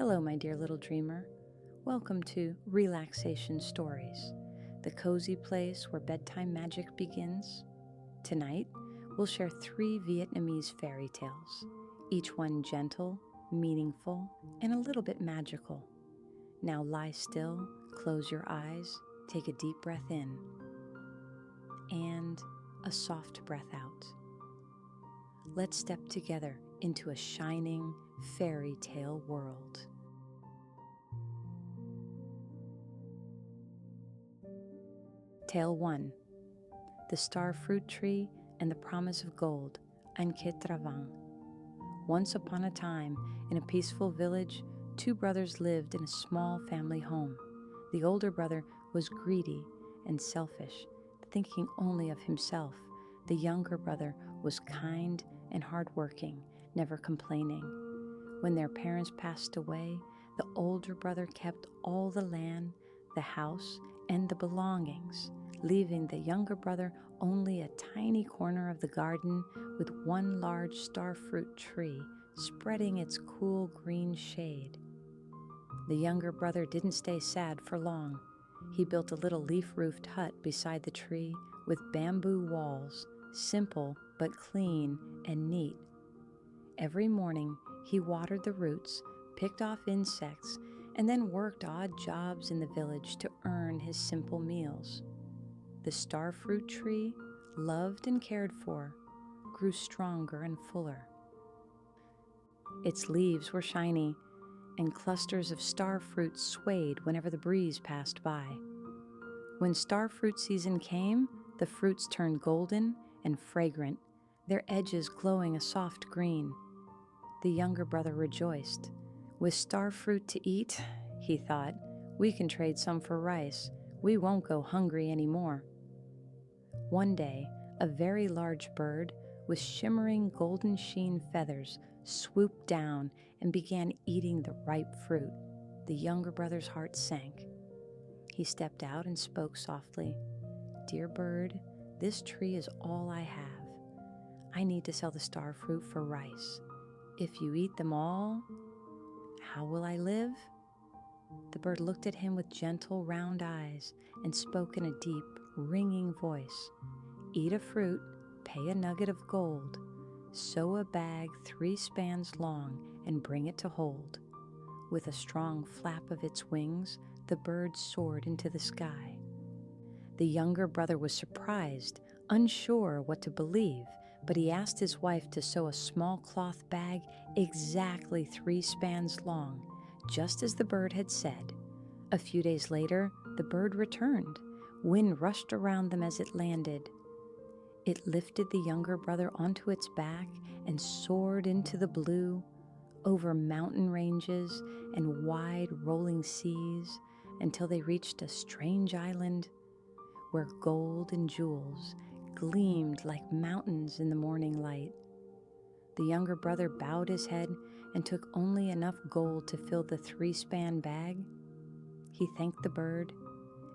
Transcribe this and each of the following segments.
Hello, my dear little dreamer. Welcome to Relaxation Stories, the cozy place where bedtime magic begins. Tonight, we'll share 3 Vietnamese fairy tales, each one gentle, meaningful, and a little bit magical. Now lie still, close your eyes, take a deep breath in, and a soft breath out. Let's step together into a shining fairy tale world. Tale 1. The Starfruit Tree and the Promise of Gold, Anh Ket Travang. Once upon a time, in a peaceful village, 2 brothers lived in a small family home. The older brother was greedy and selfish, thinking only of himself. The younger brother was kind and hardworking, never complaining. When their parents passed away, the older brother kept all the land, the house, and the belongings, leaving the younger brother only a tiny corner of the garden with one large starfruit tree spreading its cool green shade. The younger brother didn't stay sad for long. He built a little leaf-roofed hut beside the tree with bamboo walls, simple but clean and neat. Every morning, he watered the roots, picked off insects, and then worked odd jobs in the village to earn his simple meals. The starfruit tree, loved and cared for, grew stronger and fuller. Its leaves were shiny, and clusters of starfruit swayed whenever the breeze passed by. When starfruit season came, the fruits turned golden and fragrant, their edges glowing a soft green. The younger brother rejoiced. With starfruit to eat, he thought, we can trade some for rice. We won't go hungry anymore. One day, a very large bird with shimmering golden sheen feathers swooped down and began eating the ripe fruit. The younger brother's heart sank. He stepped out and spoke softly. "Dear bird, this tree is all I have. I need to sell the starfruit for rice. If you eat them all, how will I live?" The bird looked at him with gentle, round eyes and spoke in a deep, ringing voice. "Eat a fruit, pay a nugget of gold, sew a bag 3 spans long, and bring it to hold." With a strong flap of its wings, the bird soared into the sky. The younger brother was surprised, unsure what to believe, but he asked his wife to sew a small cloth bag exactly 3 spans long, just as the bird had said. A few days later, the bird returned. Wind rushed around them as it landed. It lifted the younger brother onto its back and soared into the blue, over mountain ranges and wide rolling seas, until they reached a strange island where gold and jewels gleamed like mountains in the morning light. The younger brother bowed his head and took only enough gold to fill the 3-span bag. He thanked the bird,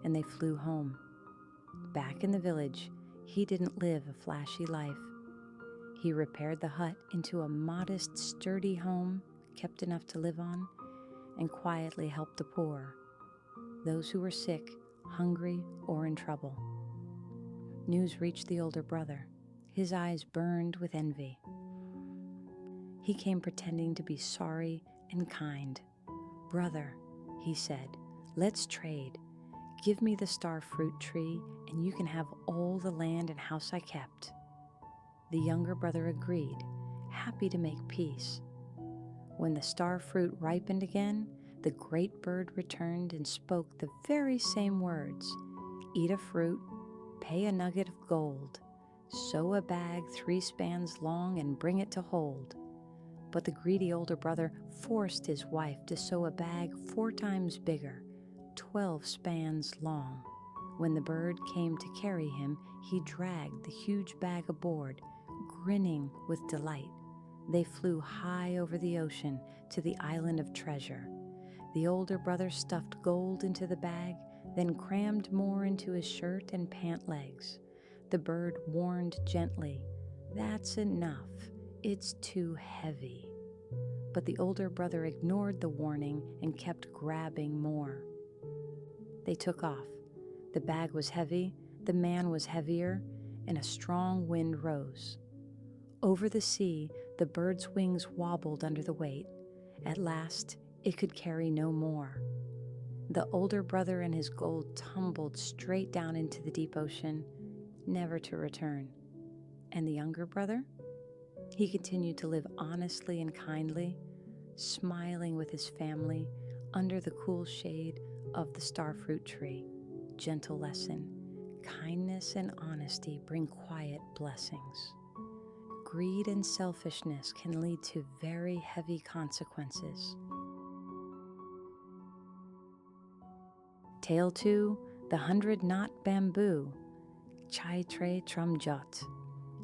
and they flew home. Back in the village, he didn't live a flashy life. He repaired the hut into a modest, sturdy home, kept enough to live on, and quietly helped the poor, those who were sick, hungry, or in trouble. News reached the older brother. His eyes burned with envy. He came pretending to be sorry and kind. "Brother," he said, "let's trade. Give me the starfruit tree, and you can have all the land and house I kept." The younger brother agreed, happy to make peace. When the starfruit ripened again, the great bird returned and spoke the very same words. "Eat a fruit, pay a nugget of gold, sew a bag 3 spans long, and bring it to hold." But the greedy older brother forced his wife to sew a bag 4 times bigger, 12 spans long. When the bird came to carry him, he dragged the huge bag aboard, grinning with delight. They flew high over the ocean to the island of treasure. The older brother stuffed gold into the bag, then crammed more into his shirt and pant legs. The bird warned gently, "That's enough. It's too heavy." but the older brother ignored the warning and kept grabbing more. They took off. The bag was heavy, the man was heavier, and a strong wind rose. Over the sea, the bird's wings wobbled under the weight. At last, it could carry no more. The older brother and his gold tumbled straight down into the deep ocean, never to return. And the younger brother? He continued to live honestly and kindly, smiling with his family under the cool shade of the Starfruit Tree. Gentle lesson: kindness and honesty bring quiet blessings. Greed and selfishness can lead to very heavy consequences. Tale 2, The 100-Knot Bamboo, Chai Tre Trum Jot.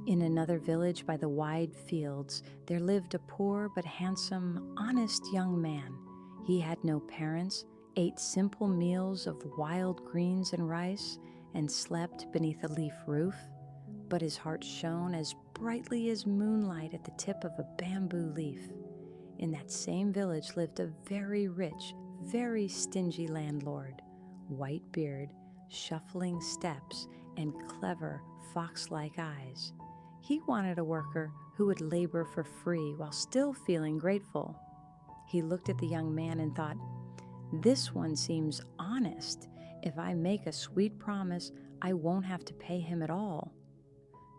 In another village by the wide fields, there lived a poor but handsome, honest young man. He had no parents, ate simple meals of wild greens and rice, and slept beneath a leaf roof, but his heart shone as brightly as moonlight at the tip of a bamboo leaf. In that same village lived a very rich, very stingy landlord, white beard, shuffling steps, and clever fox-like eyes. He wanted a worker who would labor for free while still feeling grateful. He looked at the young man and thought, "This one seems honest. If I make a sweet promise, I won't have to pay him at all."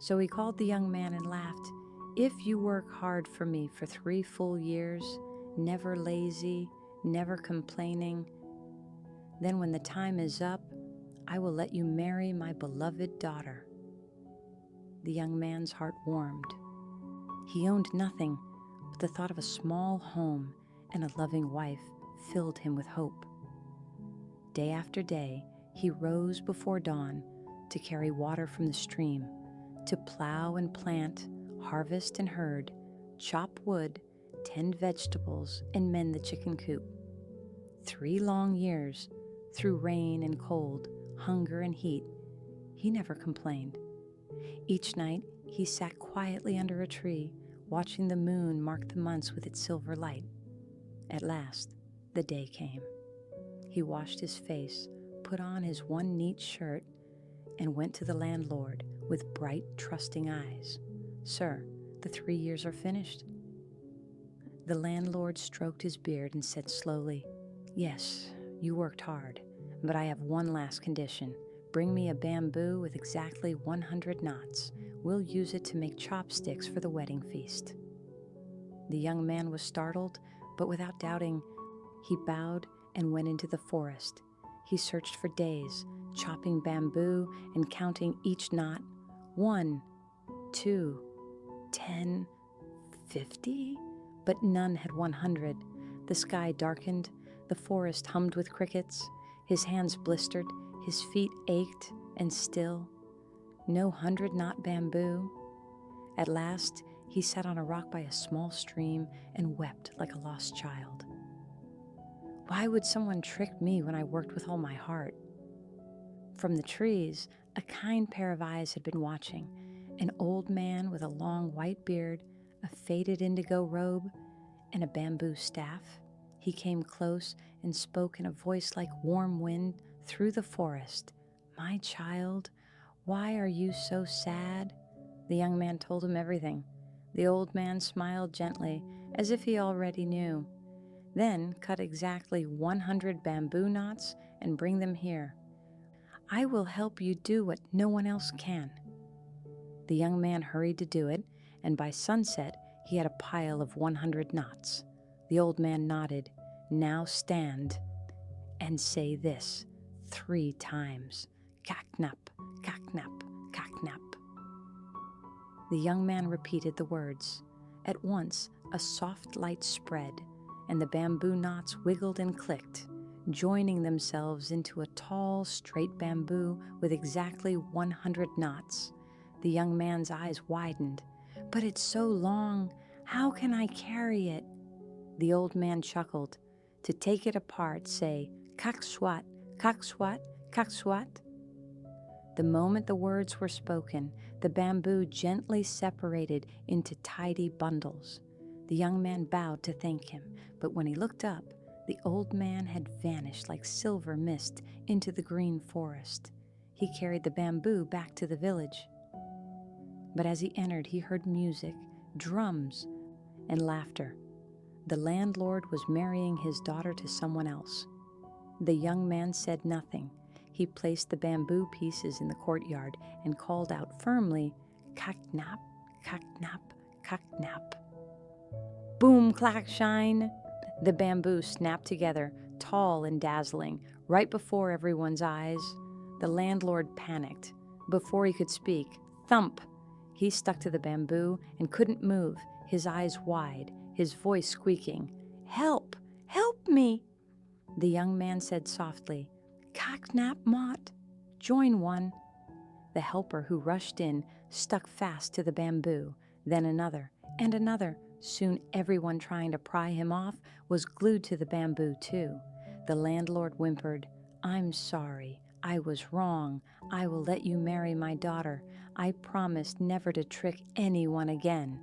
So he called the young man and laughed, "If you work hard for me for 3 full years, never lazy, never complaining, then when the time is up, I will let you marry my beloved daughter." The young man's heart warmed. He owned nothing, but the thought of a small home and a loving wife filled him with hope. Day after day, he rose before dawn to carry water from the stream, to plow and plant, harvest and herd, chop wood, tend vegetables, and mend the chicken coop. 3 long years, through rain and cold, hunger and heat, he never complained. Each night, he sat quietly under a tree, watching the moon mark the months with its silver light. At last, the day came. He washed his face, put on his one neat shirt, and went to the landlord with bright, trusting eyes. "Sir, the 3 years are finished." The landlord stroked his beard and said slowly, "Yes, you worked hard, but I have one last condition. Bring me a bamboo with exactly 100 knots. We'll use it to make chopsticks for the wedding feast." The young man was startled, but without doubting, he bowed and went into the forest. He searched for days, chopping bamboo and counting each knot. 1, 2, 10, 50, but none had 100. The sky darkened, the forest hummed with crickets, his hands blistered, his feet ached, and still, no 100-knot bamboo. At last, he sat on a rock by a small stream and wept like a lost child. Why would someone trick me when I worked with all my heart? From the trees, a kind pair of eyes had been watching. An old man with a long white beard, a faded indigo robe, and a bamboo staff. He came close and spoke in a voice like warm wind through the forest. "My child, why are you so sad?" The young man told him everything. The old man smiled gently, as if he already knew. "Then cut exactly 100 bamboo knots and bring them here. I will help you do what no one else can." The young man hurried to do it, and by sunset he had a pile of 100 knots. The old man nodded. "Now stand and say this 3 times. Kaknap, kaknap, kaknap." The young man repeated the words. At once, a soft light spread, and the bamboo knots wiggled and clicked, joining themselves into a tall, straight bamboo with exactly 100 knots. The young man's eyes widened. "But it's so long. How can I carry it?" The old man chuckled. "To take it apart, say, kak swat, kak swat, kak swat." The moment the words were spoken, the bamboo gently separated into tidy bundles. The young man bowed to thank him, but when he looked up, the old man had vanished like silver mist into the green forest. He carried the bamboo back to the village. But as he entered, he heard music, drums, and laughter. The landlord was marrying his daughter to someone else. The young man said nothing. He placed the bamboo pieces in the courtyard and called out firmly, "Kaknap, kaknap, kaknap." Boom, clack, shine! The bamboo snapped together, tall and dazzling, right before everyone's eyes. The landlord panicked. Before he could speak, thump! He stuck to the bamboo and couldn't move, his eyes wide, his voice squeaking, "Help! Help me!" The young man said softly, "Kaknap mot, join one." The helper who rushed in stuck fast to the bamboo, then another and another. Soon everyone trying to pry him off was glued to the bamboo too. The landlord whimpered, "I'm sorry. I was wrong. I will let you marry my daughter. I promised never to trick anyone again."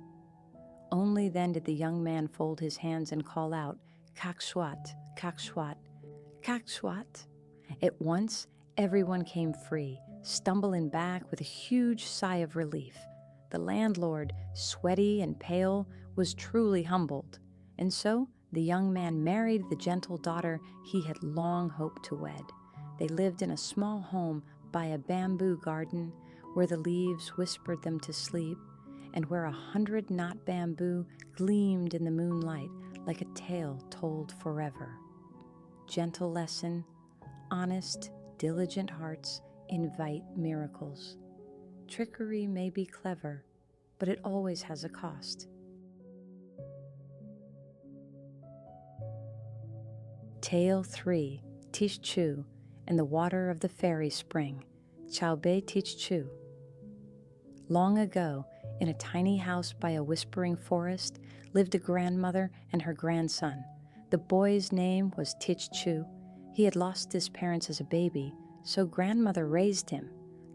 Only then did the young man fold his hands and call out, "Kakshwat, kakshwat, kakshwat." At once, everyone came free, stumbling back with a huge sigh of relief. The landlord, sweaty and pale, was truly humbled, and so the young man married the gentle daughter he had long hoped to wed. They lived in a small home by a bamboo garden where the leaves whispered them to sleep, and where 100-knot bamboo gleamed in the moonlight like a tale told forever. Gentle lesson: honest, diligent hearts invite miracles. Trickery may be clever, but it always has a cost. Tale 3, Tich Chu and the Water of the Fairy Spring. Chaobei Tich Chu. Long ago, in a tiny house by a whispering forest, lived a grandmother and her grandson. The boy's name was Tich Chu. He had lost his parents as a baby, so grandmother raised him,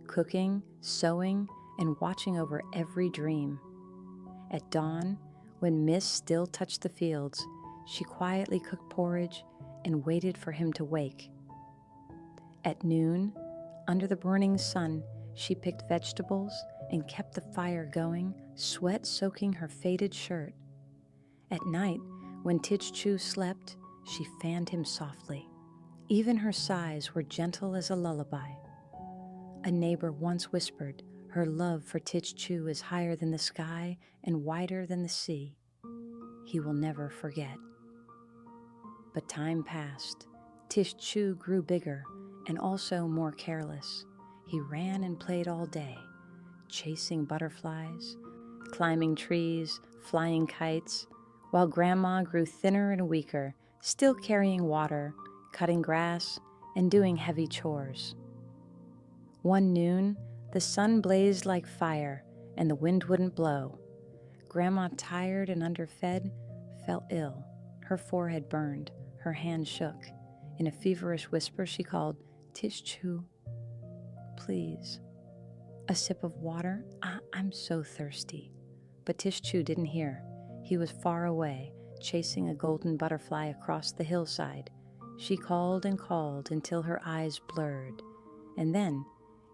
cooking, sewing, and watching over every dream. At dawn, when mist still touched the fields, she quietly cooked porridge and waited for him to wake. At noon, under the burning sun, she picked vegetables and kept the fire going, sweat soaking her faded shirt. At night, when Tich Chu slept, she fanned him softly. Even her sighs were gentle as a lullaby. A neighbor once whispered, her love for Tich Chu is higher than the sky and wider than the sea. He will never forget. But time passed. Tich Chu grew bigger and also more careless. He ran and played all day, chasing butterflies, climbing trees, flying kites, while Grandma grew thinner and weaker, still carrying water, cutting grass, and doing heavy chores. One noon, the sun blazed like fire, and the wind wouldn't blow. Grandma, tired and underfed, fell ill. Her forehead burned, her hands shook. In a feverish whisper, she called, "Tich Chu, please. A sip of water? I'm so thirsty." But Tich Chu didn't hear. He was far away, chasing a golden butterfly across the hillside. She called and called until her eyes blurred. And then,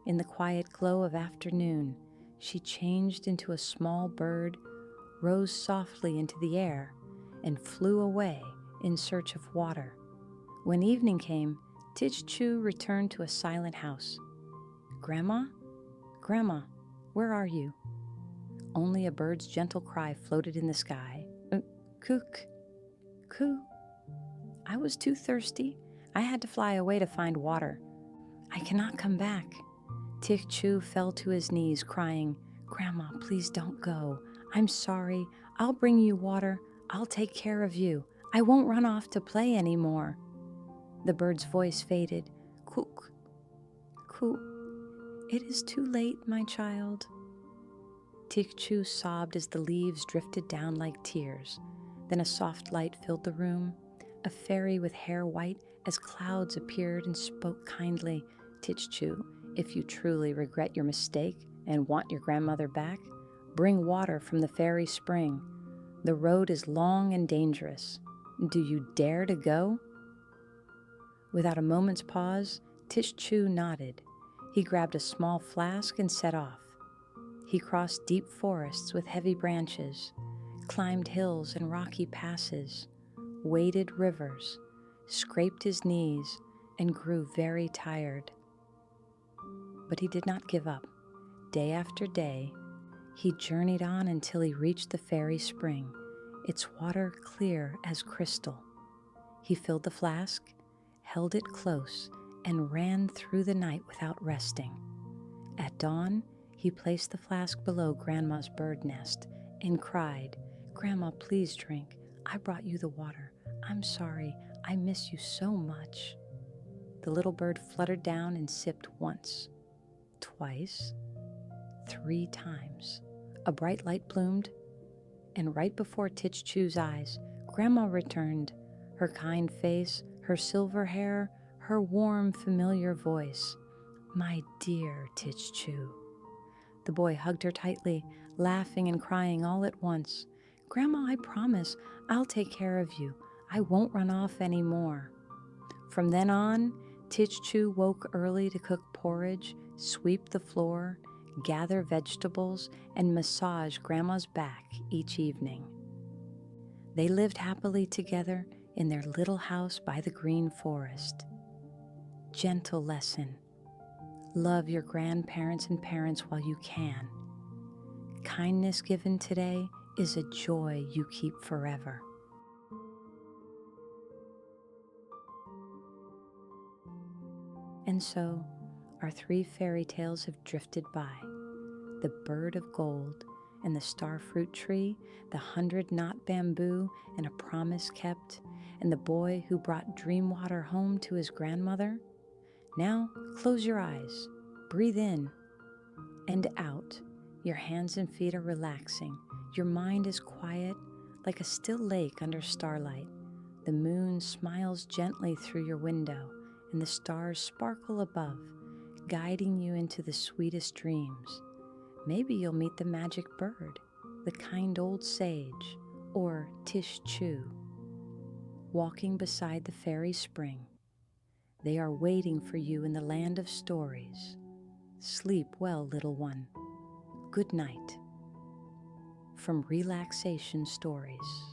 in the quiet glow of afternoon, she changed into a small bird, rose softly into the air, and flew away in search of water. When evening came, Tich Chu returned to a silent house. "Grandma? Grandma, where are you?" Only a bird's gentle cry floated in the sky. "Cook, coo. I was too thirsty. I had to fly away to find water. I cannot come back." Tich Chu fell to his knees, crying, "Grandma, please don't go. I'm sorry. I'll bring you water. I'll take care of you. I won't run off to play anymore." The bird's voice faded. "Cook, coo. It is too late, my child." Tich Chu sobbed as the leaves drifted down like tears. Then a soft light filled the room. A fairy with hair white as clouds appeared and spoke kindly. "Tich Chu, if you truly regret your mistake and want your grandmother back, bring water from the fairy spring. The road is long and dangerous. Do you dare to go?" Without a moment's pause, Tich Chu nodded. He grabbed a small flask and set off. He crossed deep forests with heavy branches, climbed hills and rocky passes, waded rivers, scraped his knees, and grew very tired. But he did not give up. Day after day, he journeyed on until he reached the fairy spring, its water clear as crystal. He filled the flask, held it close, and ran through the night without resting. At dawn, he placed the flask below Grandma's bird nest and cried, "Grandma, please drink. I brought you the water. I'm sorry. I miss you so much." The little bird fluttered down and sipped once, twice, 3 times. A bright light bloomed, and right before Tich Chu's eyes, Grandma returned, her kind face, her silver hair, her warm, familiar voice. "My dear Tich Chu." The boy hugged her tightly, laughing and crying all at once. "Grandma, I promise I'll take care of you. I won't run off anymore." From then on, Tich Chu woke early to cook porridge, sweep the floor, gather vegetables, and massage Grandma's back each evening. They lived happily together in their little house by the green forest. Gentle lesson. Love your grandparents and parents while you can. Kindness given today is a joy you keep forever. And so, our 3 fairy tales have drifted by. The bird of gold and the starfruit tree, the 100-knot bamboo and a promise kept, and the boy who brought dream water home to his grandmother. Now, close your eyes, breathe in and out. Your hands and feet are relaxing. Your mind is quiet, like a still lake under starlight. The moon smiles gently through your window, and the stars sparkle above, guiding you into the sweetest dreams. Maybe you'll meet the magic bird, the kind old sage, or Tich Chu, walking beside the fairy spring. They are waiting for you in the land of stories. Sleep well, little one. Good night. From Relaxation Stories.